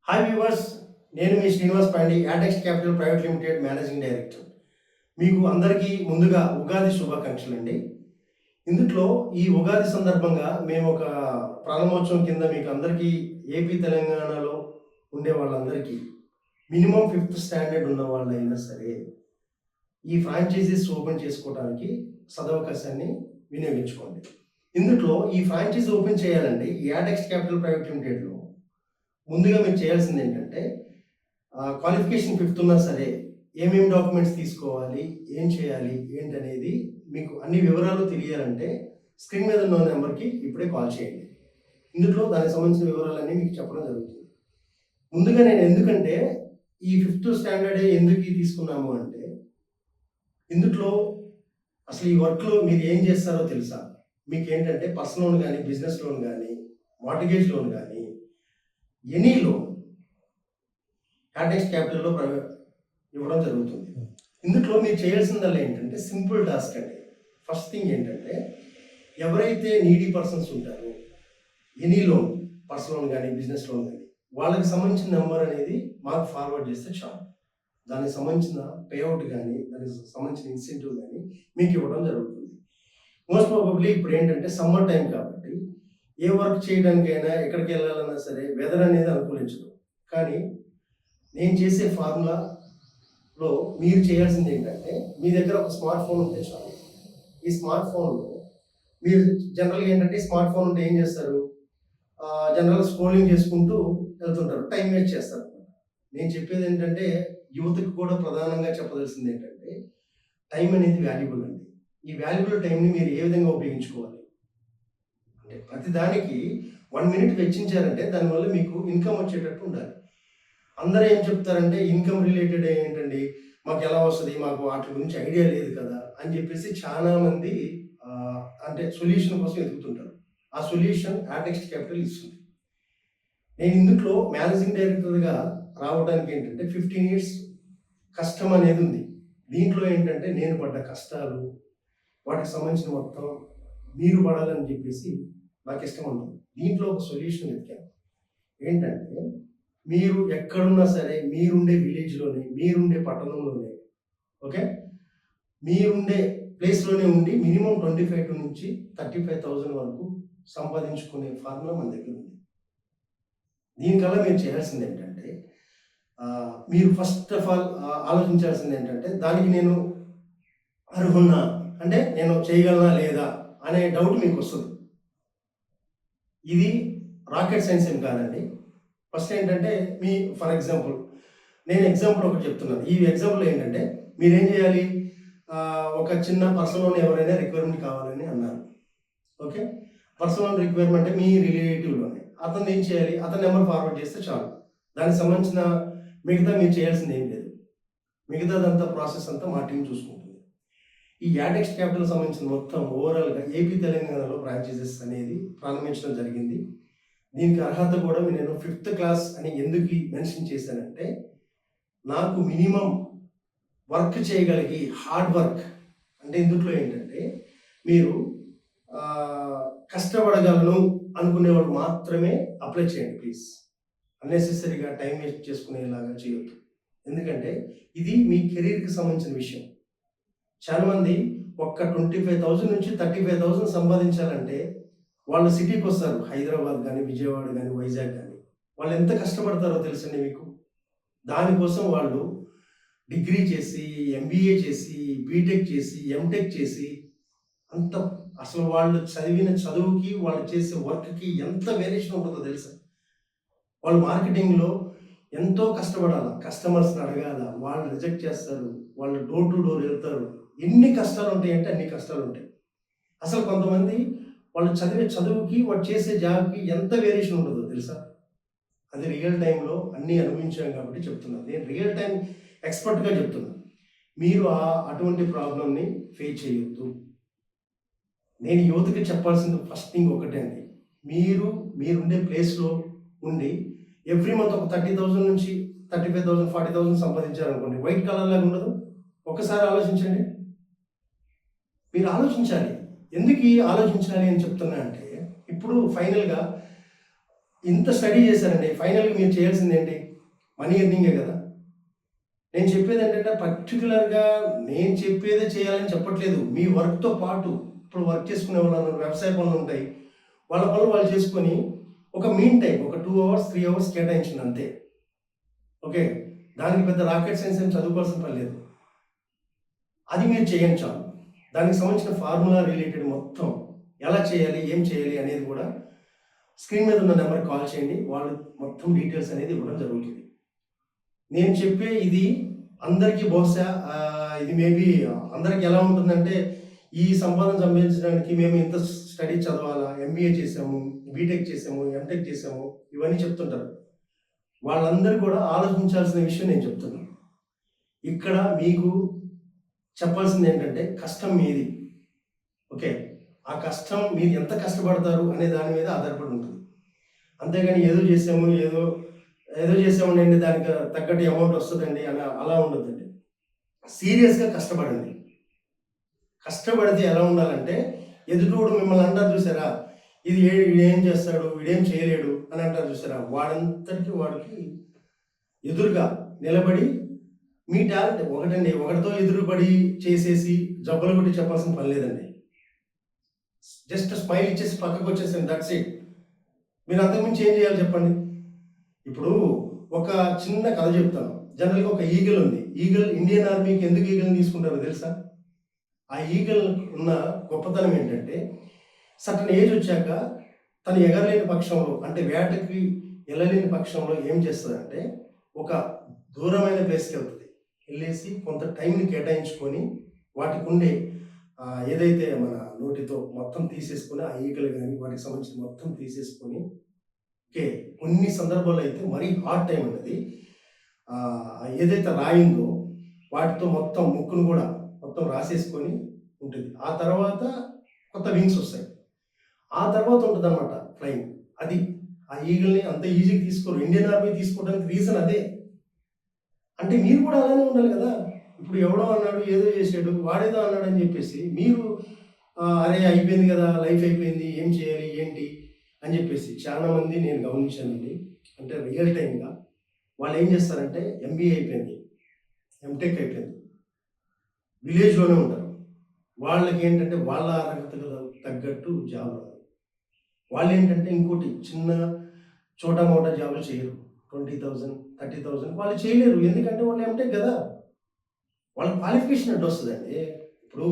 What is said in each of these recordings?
Hi viewers, నేను మీ Srinivas Pandey, Yatex capital private limited managing director. మీకు అందరికీ ముందుగా ఉగాది శుభాకాంక్షలండి. ఇందుట్లో ఈ ఉగాది సందర్భంగా మేము ఒక ప్రారంభోత్సవం కింద మీకు అందరికీ ఏపీ, తెలంగాణలో ఉండే వాళ్ళందరికీ మినిమం ఫిఫ్త్ స్టాండర్డ్ ఉన్న వాళ్ళైనా సరే ఈ ఫ్రాంచైజీస్ ఓపెన్ చేసుకోవడానికి సదవకాశాన్ని వినియోగించుకోండి. ఇందుట్లో ఈ ఫ్రాంచైజీ ఓపెన్ చేయాలండి ఈ యాటెక్స్ క్యాపిటల్ ప్రైవేట్ లిమిటెడ్లో ముందుగా మీరు చేయాల్సింది ఏంటంటే క్వాలిఫికేషన్ ఫిఫ్త్ ఉన్నా సరే ఏమేమి డాక్యుమెంట్స్ తీసుకోవాలి, ఏం చేయాలి, ఏంటనేది మీకు అన్ని వివరాలు తెలియాలంటే స్క్రీన్ మీద ఉన్న నెంబర్కి ఇప్పుడే కాల్ చేయండి. ఇందులో దానికి సంబంధించిన వివరాలన్నీ మీకు చెప్పడం జరుగుతుంది. ముందుగా నేను ఎందుకంటే ఈ ఫిఫ్త్ స్టాండర్డే ఎందుకు తీసుకున్నాము అంటే ఇందులో అసలు ఈ వర్క్లో మీరు ఏం చేస్తారో తెలుసా? మీకు ఏంటంటే పర్సనల్ లోన్ కానీ, బిజినెస్ లోన్ కానీ, మార్టిగేజ్ లోన్ కానీ, ఎనీ లోన్ యాటెక్స్ క్యాపిటల్లో ఇవ్వడం జరుగుతుంది. ఇందులో మీరు చేయాల్సిందల్లా ఏంటంటే సింపుల్ టాస్క్ అండి. ఫస్ట్ థింగ్ ఏంటంటే ఎవరైతే నీడీ పర్సన్స్ ఉంటారో ఎనీ లోన్, పర్సనల్ లోన్ కానీ, బిజినెస్ లోన్ కానీ, వాళ్ళకి సంబంధించిన నెంబర్ అనేది మాకు ఫార్వర్డ్ చేస్తే చాలు. దానికి సంబంధించిన పేఅవుట్ కానీ, దానికి సంబంధించిన ఇన్సెంటివ్ కానీ మీకు ఇవ్వడం జరుగుతుంది. మోస్ట్ ప్రాబబ్లీ ఇప్పుడు ఏంటంటే సమ్మర్ టైం కాబట్టి ఏ వర్క్ చేయడానికైనా, ఎక్కడికి వెళ్ళాలన్నా సరే వెదర్ అనేది అనుకూలించదు. కానీ నేను చేసే ఫార్ములాలో మీరు చేయాల్సింది ఏంటంటే మీ దగ్గర ఒక స్మార్ట్ ఫోన్ ఉంటే చాలు. ఈ స్మార్ట్ ఫోన్లో మీరు జనరల్గా ఏంటంటే స్మార్ట్ ఫోన్ ఉంటే ఏం చేస్తారు? జనరల్గా స్క్రోలింగ్ చేసుకుంటూ వెళ్తుంటారు, టైం వేస్ట్ చేస్తారు. నేను చెప్పేది ఏంటంటే యువతకు కూడా ప్రధానంగా చెప్పదలసింది ఏంటంటే టైం అనేది వాల్యుబుల్ అండి. ఈ వాల్యుబుల్ టైంని మీరు ఏ విధంగా ఉపయోగించుకోవాలి అంటే ప్రతిదానికి 1 మినిట్ వెచ్చించారంటే దానివల్ల మీకు ఇన్కమ్ వచ్చేటట్టు ఉండాలి. అందరూ ఏం చెప్తారంటే ఇన్కమ్ రిలేటెడ్ ఏంటండి, మాకు ఎలా వస్తుంది, మాకు వాటి గురించి ఐడియా లేదు కదా అని చెప్పేసి చాలామంది అంటే సొల్యూషన్ కోసం ఎదుగుతుంటారు. ఆ సొల్యూషన్ యాటెక్స్ క్యాపిటల్ ఇస్తుంది. నేను ఇందులో మేనేజింగ్ డైరెక్టర్గా రావడానికి ఏంటంటే 15 ఇయర్స్ కష్టం అనేది ఉంది. దీంట్లో ఏంటంటే నేను పడ్డ కష్టాలు, వాటికి సంబంధించిన మొత్తం మీరు పడాలని చెప్పేసి నాకు ఇష్టం ఉంటుంది. దీంట్లో ఒక సొల్యూషన్ వెతికాను. ఏంటంటే మీరు ఎక్కడున్నా సరే మీరుండే విలేజ్లోనే, మీరుండే పట్టణంలోనే, ఓకే, మీరుండే ప్లేస్లోనే ఉండి మినిమం 25 నుంచి 35,000 వరకు సంపాదించుకునే ఫార్ములా మన దగ్గర ఉంది. దీనికల్లా మీరు చేయాల్సింది ఏంటంటే మీరు ఫస్ట్ ఆఫ్ ఆల్ ఆలోచించాల్సింది ఏంటంటే దానికి నేను అర్హున్నా అంటే నేను చేయగలనా లేదా అనే డౌట్ మీకు వస్తుంది. ఇది రాకెట్ సైన్స్ ఏం కాదండి. ఫస్ట్ ఏంటంటే ఫర్ ఎగ్జాంపుల్ నేను ఎగ్జాంపుల్ ఒకటి చెప్తున్నాను. ఈ ఎగ్జాంపుల్ ఏంటంటే మీరేం చేయాలి? ఒక చిన్న పర్సనల్ లోన్ ఎవరైనా రిక్వైర్మెంట్ కావాలని అన్నారు, ఓకే. పర్సనల్ రిక్వైర్మెంట్ మీ రిలేటివ్లోనే అతను ఏం చేయాలి? అతని నెంబర్ ఫార్వర్డ్ చేస్తే చాలు. దానికి సంబంధించిన మిగతా మీరు చేయాల్సింది ఏం లేదు. మిగతాదంతా ప్రాసెస్ అంతా మా టీం చూసుకుంటుంది. ఈ యాటెక్స్ క్యాపిటల్ సంబంధించిన మొత్తం ఓవరాల్గా ఏపీ, తెలంగాణలో ఫ్రాంచైజెస్ అనేది ప్రారంభించడం జరిగింది. దీనికి అర్హత కూడా నేను 5th క్లాస్ అని ఎందుకు మెన్షన్ చేశానంటే నాకు మినిమం వర్క్ చేయగలిగి హార్డ్ వర్క్ అంటే ఇందులో ఏంటంటే మీరు కష్టపడగలను అనుకునేవాళ్ళు మాత్రమే అప్లై చేయండి ప్లీజ్. అన్నెసెసరీగా టైం వేస్ట్ చేసుకునేలాగా చేయొద్దు. ఎందుకంటే ఇది మీ కెరీర్కి సంబంధించిన విషయం. చాలామంది ఒక్క 25,000 నుంచి 35,000 సంపాదించాలంటే వాళ్ళు సిటీకి వస్తారు. హైదరాబాద్ కానీ, విజయవాడ కానీ, వైజాగ్ కానీ. వాళ్ళు ఎంత కష్టపడతారో తెలుసండి మీకు. దానికోసం వాళ్ళు డిగ్రీ చేసి, ఎంబీఏ చేసి, బీటెక్ చేసి, ఎంటెక్ చేసి అంత అసలు వాళ్ళు చదివిన చదువుకి, వాళ్ళు చేసే వర్క్కి ఎంత వేరియేషన్ ఉంటుందో తెలుసా? వాళ్ళు మార్కెటింగ్లో ఎంతో కష్టపడాలి, కస్టమర్స్ని అడగాల, వాళ్ళు రిజెక్ట్ చేస్తారు, వాళ్ళు డోర్ టు డోర్ వెళ్తారు. ఎన్ని కష్టాలు ఉంటాయంటే అన్ని కష్టాలు ఉంటాయి. అసలు కొంతమంది వాళ్ళు చదివే చదువుకి, వాళ్ళు చేసే జాబ్కి ఎంత వేరియేషన్ ఉంటుందో తెలుసా? అది రియల్ టైంలో అన్నీ అనుభవించాం కాబట్టి చెప్తున్నాను. నేను రియల్ టైం ఎక్స్పర్ట్గా చెప్తున్నాను. మీరు అటువంటి ప్రాబ్లమ్ని ఫేస్ చేయొద్దు. నేను యువతకి చెప్పాల్సింది ఫస్ట్ థింగ్ ఒకటే అండి. మీరుండే ప్లేస్లో ఉండి ఎవ్రీ మంత్ ఒక 30,000 నుంచి 35,000, 40,000 సంపాదించారనుకోండి, వైట్ కలర్ లాగా ఉండదు. ఒకసారి ఆలోచించండి. మీరు ఆలోచించాలి. ఎందుకు ఆలోచించాలి అని చెప్తున్నా అంటే ఇప్పుడు ఫైనల్గా ఇంత స్టడీ చేశారండి, ఫైనల్గా మీరు చేయాల్సింది ఏంటి? మనీ ఎర్నింగే కదా. నేను చెప్పేది ఏంటంటే పర్టికులర్గా నేను చెప్పేదే చేయాలని చెప్పట్లేదు. మీ వర్క్తో పాటు ఇప్పుడు వర్క్ చేసుకునే వాళ్ళు వ్యవసాయ పనులు ఉంటాయి, వాళ్ళ పనులు వాళ్ళు చేసుకొని ఒక మీన్ టైం ఒక 2 అవర్స్ 3 అవర్స్ కేటాయించింది అంతే. ఓకే, దానికి పెద్ద రాకెట్ సైన్స్ ఏం చదువుకోవాల్సిన పని లేదు. అది మీరు చేయండి చాలు. దానికి సంబంధించిన ఫార్ములా రిలేటెడ్ మొత్తం ఎలా చేయాలి, ఏం చేయాలి అనేది కూడా స్క్రీన్ మీద ఉన్న నెంబర్కి కాల్ చేయండి. వాళ్ళు మొత్తం డీటెయిల్స్ అనేది ఇవ్వడం జరుగుతుంది. నేను చెప్పే ఇది అందరికీ బహుశా ఇది మేబీ అందరికి ఎలా ఉంటుందంటే, ఈ సంపాదన సంపాదించడానికి మేము ఇంత స్టడీ చదవాలా, ఎంబీఏ చేసాము, బీటెక్ చేసాము, ఎంటెక్ చేసాము, ఇవన్నీ చెప్తుంటారు. వాళ్ళందరూ కూడా ఆలోచించాల్సిన విషయం నేను చెప్తున్నాను. ఇక్కడ మీకు చెప్పాల్సింది ఏంటంటే కష్టం మీది. ఓకే, ఆ కష్టం మీరు ఎంత కష్టపడతారు అనే దాని మీద ఆధారపడి ఉంటుంది. అంతేగాని ఏదో చేసామండి దానికి తగ్గట్టు అమౌంట్ వస్తుందండి అని అలా ఉండొద్దండి. సీరియస్గా కష్టపడండి. కష్టపడితే ఎలా ఉండాలంటే, ఎదుటోడు మిమ్మల్ని అంటారు చూసారా, ఇది వీడేం చేస్తాడు, వీడేం చేయలేడు అని అంటారు చూసారా, వాడికి ఎదురుగా నిలబడి మీ టాలెంట్ ఒకటితో ఎదురుపడి చేసేసి జబ్బలు కొట్టి చెప్పాల్సిన పని లేదండి. జస్ట్ స్మైల్ ఇచ్చేసి పక్కకు వచ్చేసాను, దట్స్ ఇట్. మీరు అంతకుమించి ఏం చేయాలి చెప్పండి? ఇప్పుడు ఒక చిన్న కథ చెప్తాను. జనరల్గా ఒక ఈగల్ ఉంది. ఇండియన్ ఆర్మీకి ఎందుకు ఈగల్ని తీసుకుంటారో తెలుసా? ఆ ఈగల్ ఉన్న గొప్పతనం ఏంటంటే, సర్టన్ ఏజ్ వచ్చాక తను ఎగరలేని పక్షంలో, అంటే వేటకి వెళ్ళలేని పక్షంలో ఏం చేస్తుందంటే, ఒక దూరమైన ప్లేస్కి వెళ్ళేసి కొంత టైంని కేటాయించుకొని వాటికి ఉండే ఏదైతే మన నోటితో మొత్తం తీసేసుకొని, ఆ ఈగలు కానీ వాటికి సంబంధించిన మొత్తం తీసేసుకొని, ఓకే, కొన్ని సందర్భాల్లో అయితే మరీ హార్డ్ టైం అనేది ఏదైతే రాయిందో వాటితో మొత్తం ముక్కును కూడా మొత్తం రాసేసుకొని ఉంటుంది. ఆ తర్వాత కొత్త వింగ్స్ వస్తాయి. ఆ తర్వాత ఉంటుంది అనమాట ఫ్లయింగ్. అది ఆ ఈగల్ని అంత ఈజీగా తీసుకోరు. ఇండియన్ ఆర్మీ తీసుకోవడానికి రీజన్ అదే. అంటే మీరు కూడా అలానే ఉండాలి కదా. ఇప్పుడు ఎవడో అన్నాడు, ఏదో చేసాడు, వాడేదో అన్నాడు అని చెప్పేసి మీరు అరే అయిపోయింది కదా, లైఫ్ అయిపోయింది, ఏం చేయాలి ఏంటి అని చెప్పేసి చాలామంది నేను గమనించానండి. అంటే రియల్ టైంగా వాళ్ళు ఏం చేస్తారంటే, ఎంబీఏ అయిపోయింది, ఎంటెక్ అయిపోయింది, విలేజ్లోనే ఉంటారు. వాళ్ళకి ఏంటంటే వాళ్ళ అర్హతకు తగ్గట్టు జాబ్ రాదు. వాళ్ళు ఏంటంటే ఇంకోటి చిన్న చోటా మోటా జాబులు చేయరు. 20,000 30,000 వాళ్ళు చేయలేరు. ఎందుకంటే వాళ్ళు ఎంటెక్ కదా, వాళ్ళ క్వాలిఫికేషన్ అడ్డు వస్తుందండి. ఇప్పుడు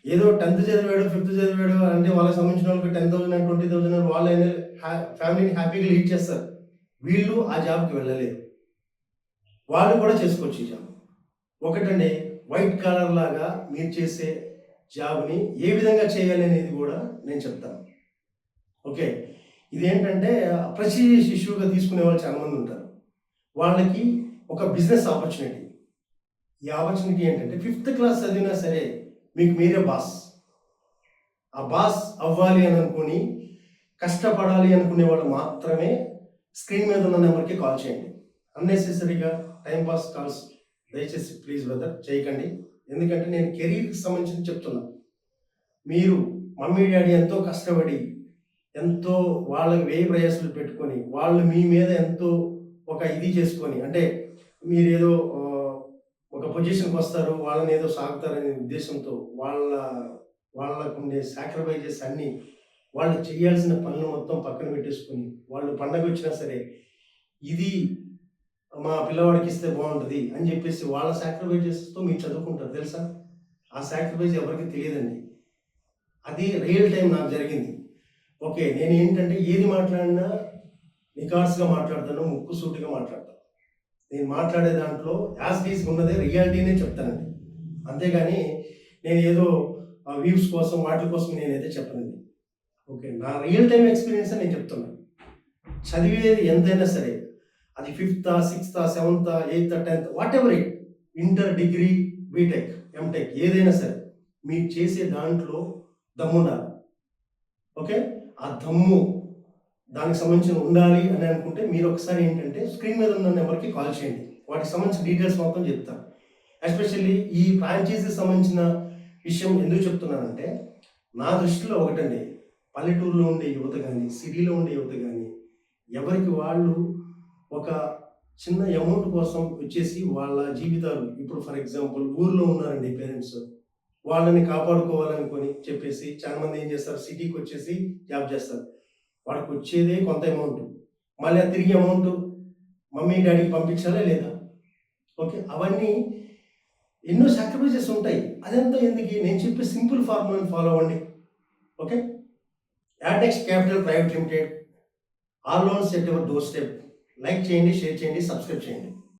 ఏదో 10th చదివాడు 5th చదివాడు అంటే వాళ్ళకి సంబంధించిన వాళ్ళకి 10,000 and 20,000 వాళ్ళైనా ఫ్యామిలీని హ్యాపీగా లీడ్ చేస్తారు. వీళ్ళు ఆ జాబ్కి వెళ్ళలేరు. వాళ్ళు కూడా చేసుకోవచ్చు ఈ జాబ్. ఒకటండి, వైట్ కాలర్ లాగా మీరు చేసే జాబ్ని ఏ విధంగా చేయాలి అనేది కూడా నేను చెప్తాను. ఓకే, ఇదేంటంటే ప్రెస్టీజియస్ ఇష్యూగా తీసుకునే వాళ్ళు చాలామంది ఉంటారు. వాళ్ళకి ఒక బిజినెస్ ఆపర్చునిటీ. ఈ ఆపర్చునిటీ ఏంటంటే 5th క్లాస్ చదివినా సరే మీకు మీరే బాస్. ఆ బాస్ అవ్వాలి అని అనుకుని కష్టపడాలి అనుకునే వాళ్ళు మాత్రమే స్క్రీన్ మీద ఉన్న నెంబర్కి కాల్ చేయండి. అన్నెసెసరీగా టైంపాస్ కాల్స్ దయచేసి ప్లీజ్ బ్రదర్ చేయకండి. ఎందుకంటే నేను కెరీర్కి సంబంధించి చెప్తున్నా. మీరు మమ్మీ డాడీ ఎంతో కష్టపడి ఎంతో వాళ్ళకి వ్యయ ప్రయాసాలు పెట్టుకొని వాళ్ళు మీ మీద ఎంతో ఒక ఇది చేసుకొని, అంటే మీరేదో ఒక పొజిషన్కి వస్తారు, వాళ్ళని ఏదో సాగుతారనే ఉద్దేశంతో వాళ్ళకు ఉండే సాక్రిఫైజెస్ అన్నీ వాళ్ళు చేయాల్సిన పనులు మొత్తం పక్కన పెట్టేసుకొని, వాళ్ళు పండగ వచ్చినా సరే ఇది మా పిల్లవాడికి ఇస్తే బాగుంటుంది అని చెప్పేసి వాళ్ళ సాక్రిఫైజెస్తో మీరు చదువుకుంటారు తెలుసా. ఆ సాక్రిఫైజ్ ఎవరికి తెలియదండి. అది రియల్ టైం నాకు జరిగింది. ఓకే, నేను ఏంటంటే ఏది మాట్లాడినా నికార్స్గా మాట్లాడతాను, ముక్కు సూటిగా మాట్లాడతాను. నేను మాట్లాడే దాంట్లో యాజ్ ఈజ్గా ఉన్నదే రియాలిటీనే చెప్తానండి. అంతేగాని నేను ఏదో వ్యూస్ కోసం వాటి కోసం నేనైతే చెప్పనండి. ఓకే, నా రియల్ టైం ఎక్స్పీరియన్స్ నేను చెప్తున్నాను. చదివేది ఎంతైనా సరే, అది 5th 6th 7th 8th 10th whatever it, inter, degree, BTech, MTech ఏదైనా సరే మీరు చేసే దాంట్లో దమ్ము ఉండాలి. ఓకే, ఆ దమ్ము దానికి సంబంధించిన ఉండాలి అని అనుకుంటే మీరు ఒకసారి ఏంటంటే స్క్రీన్ మీద ఉన్న నెంబర్కి కాల్ చేయండి. వాటికి సంబంధించిన డీటెయిల్స్ మొత్తం చెప్తాను. ఎస్పెషల్లీ ఈ ఫ్రాంచైజీకి సంబంధించిన విషయం ఎందుకు చెప్తున్నానంటే, నా దృష్టిలో ఒకటండి, పల్లెటూరులో ఉండే యువత కానీ సిటీలో ఉండే యువత కానీ ఎవరికి వాళ్ళు ఒక చిన్న అమౌంట్ కోసం వచ్చేసి వాళ్ళ జీవితాలు ఇప్పుడు ఫర్ ఎగ్జాంపుల్ ఊర్లో ఉన్నారండి పేరెంట్స్, వాళ్ళని కాపాడుకోవాలనుకొని చెప్పేసి చాలామంది ఏం చేస్తారు, సిటీకి వచ్చేసి జాబ్ చేస్తారు. వాడికి వచ్చేదే కొంత అమౌంట్, మళ్ళీ ఆ తిరిగి అమౌంట్ మమ్మీ డాడీకి పంపించాలా లేదా? ఓకే, అవన్నీ ఎన్నో సాక్రిఫైసెస్ ఉంటాయి. అదంతా ఎందుకు? నేను చెప్పే సింపుల్ ఫార్ములాని ఫాలో అవ్వండి. Okay, Adex capital private limited, all loans at your doorstep. Like చేయండి, షేర్ చేయండి, సబ్స్క్రైబ్ చేయండి.